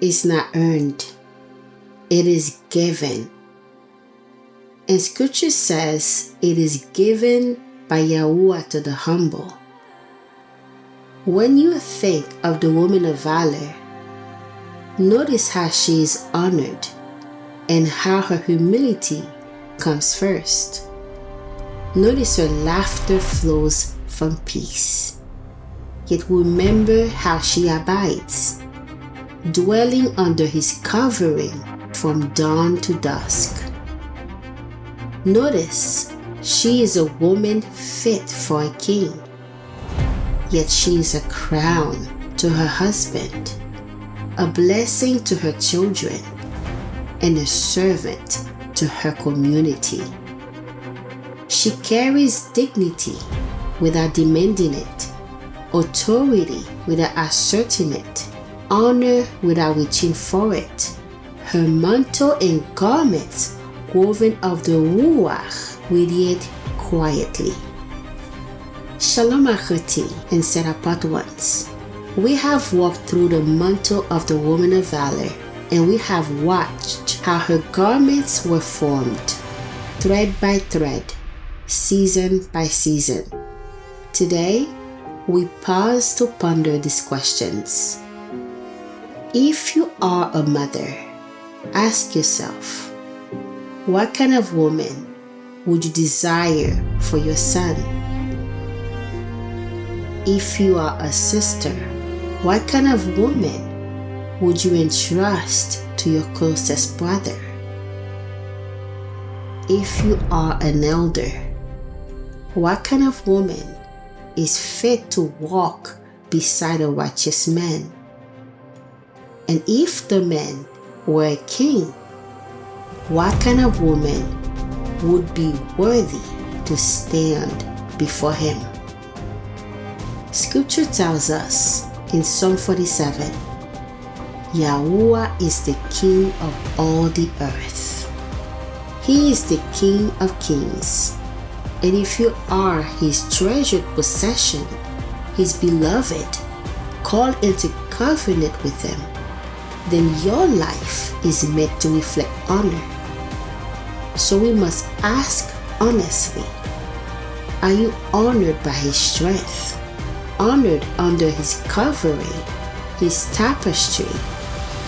is not earned. It is given. And scripture says it is given by YaHUaH to the humble. When you think of the woman of valor, notice how she is honored and how her humility comes first. Notice her laughter flows from peace. Yet remember how she abides, dwelling under his covering from dawn to dusk. Notice she is a woman fit for a king, yet she is a crown to her husband, a blessing to her children, and a servant to her community. She carries dignity without demanding it, authority without asserting it, honor without reaching for it. Her mantle and garments woven of the YaHUaH radiate quietly. Shalom and set apart ones. We have walked through the mantle of the woman of valor, and we have watched how her garments were formed, thread by thread, season by season. Today, we pause to ponder these questions. If you are a mother, ask yourself, what kind of woman would you desire for your son? If you are a sister, what kind of woman would you entrust to your closest brother? If you are an elder, what kind of woman is fit to walk beside a righteous man? And if the man were a king, what kind of woman would be worthy to stand before him? Scripture tells us in Psalm 47, YaHUaH is the King of all the earth. He is the King of kings. And if you are his treasured possession, his beloved, called into covenant with him, then your life is meant to reflect honor. So we must ask honestly, are you honored by his strength? Honored under his covering, his tapestry,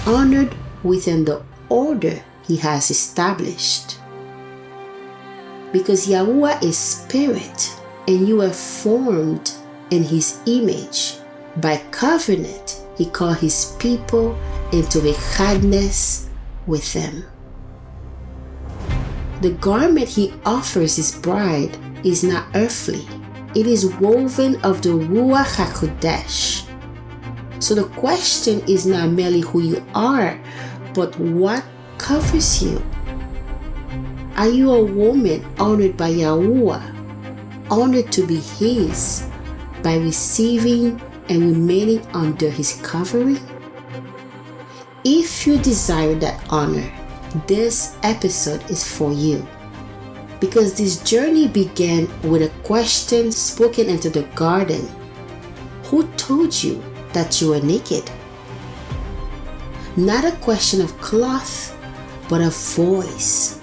honored within the order he has established? Because YaHUaH is spirit, and you are formed in his image. By covenant, he called his people into a covenant with him. The garment he offers his bride is not earthly. It is woven of the Ruach HaKodesh. So the question is not merely who you are, but what covers you. Are you a woman honored by YaHUaH, honored to be his by receiving and remaining under his covering? If you desire that honor, this episode is for you. Because this journey began with a question spoken into the garden. Who told you that you were naked? Not a question of cloth, but a voice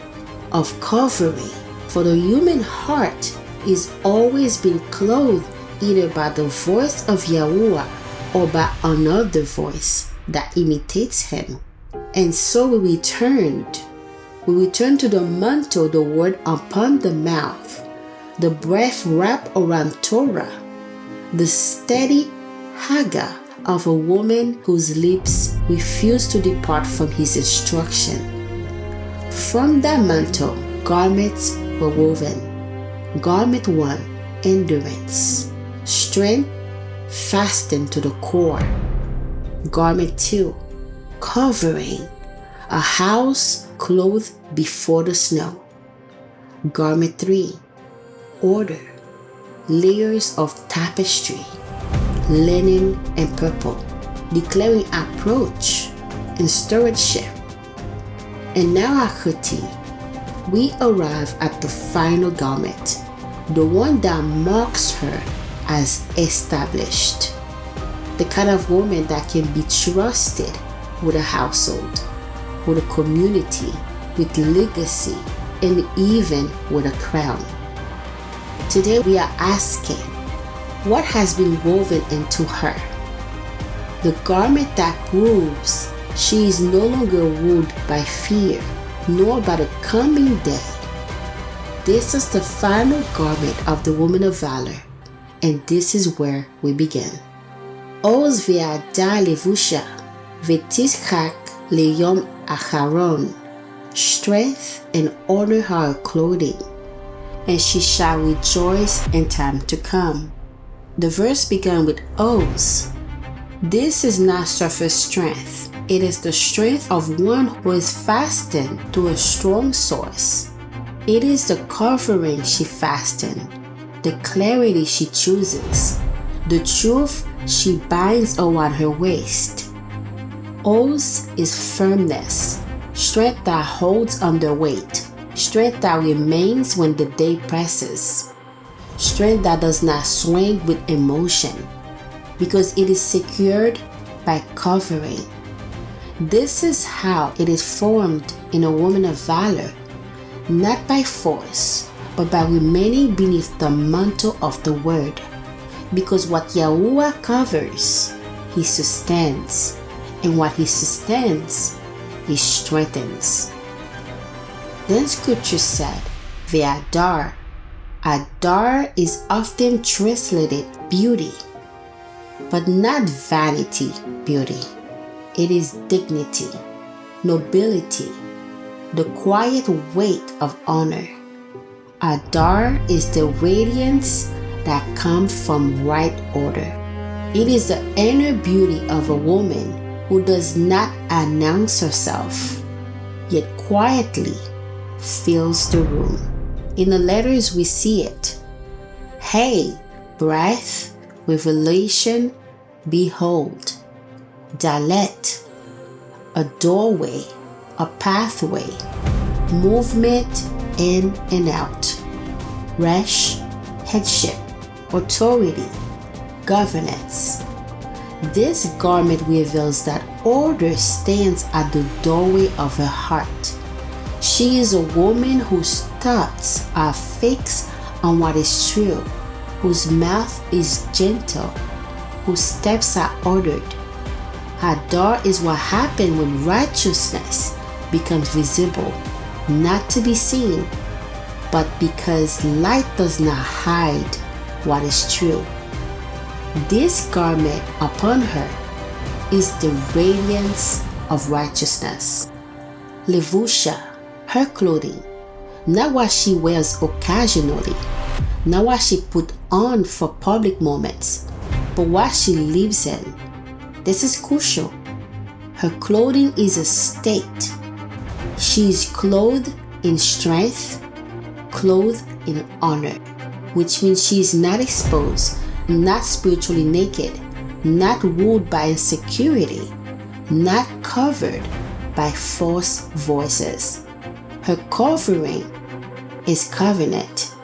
of covering. For the human heart is always being clothed either by the voice of YaHUaH or by another voice that imitates him. And so we returned to the mantle, the word upon the mouth, the breath wrapped around Torah, the steady Hadar of a woman whose lips refused to depart from his instruction. From that mantle, garments were woven. Garment 1, endurance, strength, fastened to the core. Garment 2, covering, a house clothed before the snow. Garment 3, order, layers of tapestry, linen and purple, declaring approach and stewardship. And now we arrive at the final garment, the one that marks her as established, the kind of woman that can be trusted with a household, with a community, with legacy, and even with a crown. Today we are asking, what has been woven into her? The garment that proves she is no longer ruled by fear, nor by the coming day. This is the final garment of the woman of valor, and this is where we begin. Oz ve'adar Levushah ve'tizchak leyom acharon. Strength and honor her clothing, and she shall rejoice in time to come. The verse began with Oz. This is not surface strength. It is the strength of one who is fastened to a strong source. It is the covering she fastened, the clarity she chooses, the truth she binds around her waist. Oz is firmness, strength that holds under weight, strength that remains when the day presses, strength that does not swing with emotion, because it is secured by covering. This is how it is formed in a woman of valor, not by force, but by remaining beneath the mantle of the word, because what YaHUaH covers, he sustains, and what he sustains, he strengthens. Then scripture said, Hadar. Hadar is often translated beauty, but not vanity beauty. It is dignity, nobility, the quiet weight of honor. Hadar is the radiance that comes from right order. It is the inner beauty of a woman who does not announce herself, yet quietly fills the room. In the letters we see it. Hey, breath, revelation, behold. Dalet, a doorway, a pathway, movement in and out. Resh, headship, authority, governance. This garment reveals that order stands at the doorway of her heart. She is a woman whose thoughts are fixed on what is true, whose mouth is gentle, whose steps are ordered. Hadar is what happens when righteousness becomes visible, not to be seen, but because light does not hide what is true. This garment upon her is the radiance of righteousness. Levushah, her clothing, not what she wears occasionally, not what she put on for public moments, but what she lives in. This is crucial. Her clothing is a state. She is clothed in strength, clothed in honor, which means she is not exposed, not spiritually naked, not ruled by insecurity, not covered by false voices. Her covering is covenant.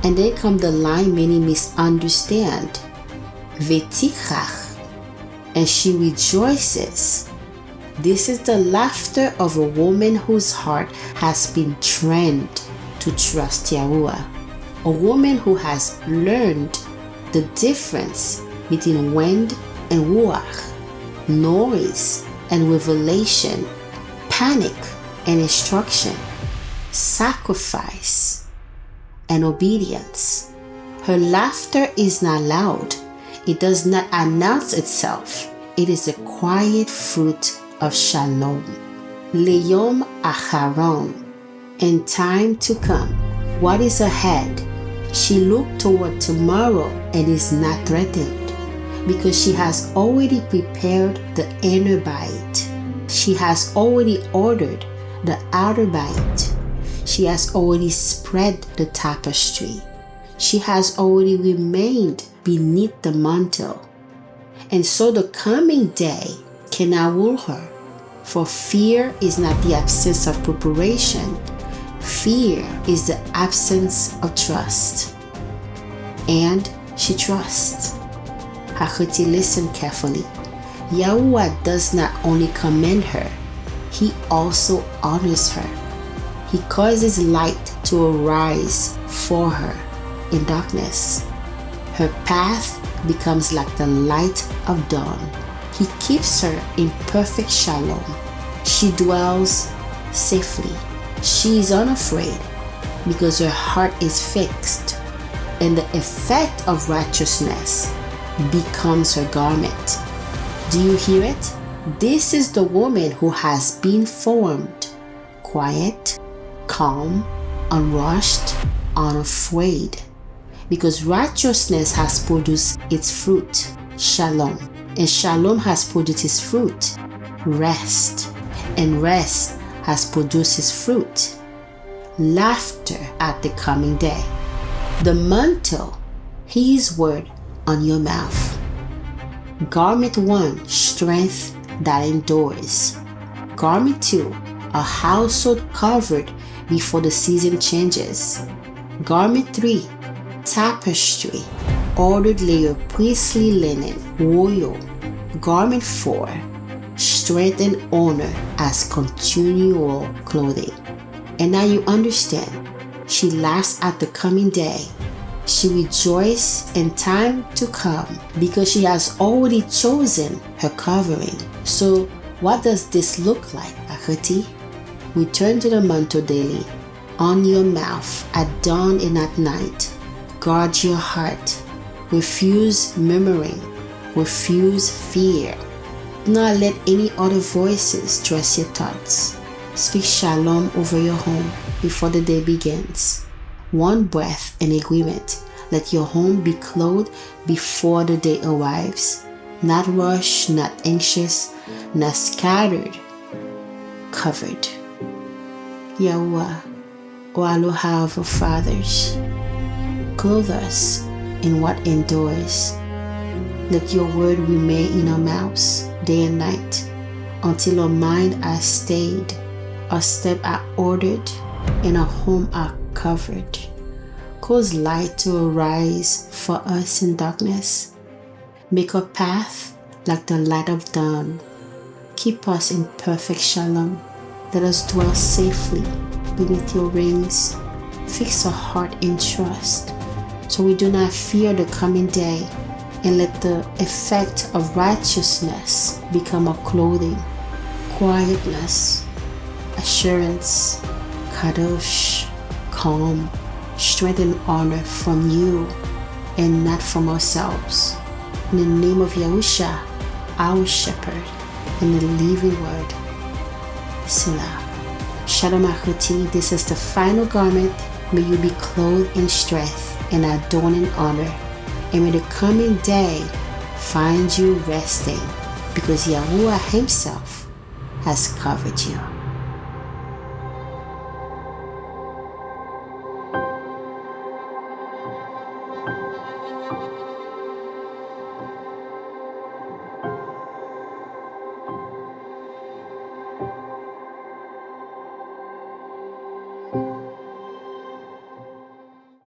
And then come the line many misunderstand. Ve'tizchak, and she rejoices. This is the laughter of a woman whose heart has been trained to trust YaHUaH. A woman who has learned the difference between wind and ruach, noise and revelation, panic and instruction, sacrifice and obedience. Her laughter is not loud. It does not announce itself. It is a quiet fruit of shalom. Leyom acharon. In time to come, what is ahead? She looked toward tomorrow and is not threatened, because she has already prepared the inner bite. She has already ordered the outer bite. She has already spread the tapestry. She has already remained beneath the mantle. And so the coming day cannot rule her, for fear is not the absence of preparation. Fear is the absence of trust. And she trusts. Listen carefully. YaHUaH does not only commend her, He also honors her. He causes light to arise for her in darkness. Her path becomes like the light of dawn. He keeps her in perfect shalom. She dwells safely. She is unafraid because her heart is fixed, and the effect of righteousness becomes her garment. Do you hear it? This is the woman who has been formed, quiet, calm, unrushed, unafraid, because righteousness has produced its fruit, shalom, and shalom has produced its fruit, rest, and rest has produced its fruit, laughter at the coming day. The mantle, His word on your mouth. Garment 1, strength that endures. Garment 2, a household covered before the season changes. Garment 3, tapestry, ordered layer priestly linen, royal. Garment 4, strength and honor as continual clothing. And now you understand. She laughs at the coming day. She rejoices in time to come because she has already chosen her covering. So what does this look like, Ahati? Return to the mantle daily, on your mouth, at dawn and at night. Guard your heart. Refuse murmuring. Refuse fear. Do not let any other voices dress your thoughts. Speak shalom over your home before the day begins. One breath in agreement. Let your home be clothed before the day arrives. Not rushed, not anxious, not scattered. Covered. YaHUaH, O Aloha of our fathers, clothe us in what endures. Let your word remain in our mouths day and night until our mind are stayed, our steps are ordered, and our home are covered. Cause light to arise for us in darkness. Make our path like the light of dawn. Keep us in perfect shalom. Let us dwell safely beneath your wings. Fix our heart in trust so we do not fear the coming day, and let the effect of righteousness become our clothing. Quietness, assurance, kadosh, calm, strength and honor from you and not from ourselves. In the name of YaHuaH, our shepherd, and the living word. Selah. Shalom Ahati, this is the final garment. May you be clothed in strength and adorned in honor. And may the coming day find you resting, because YaHuaH Himself has covered you.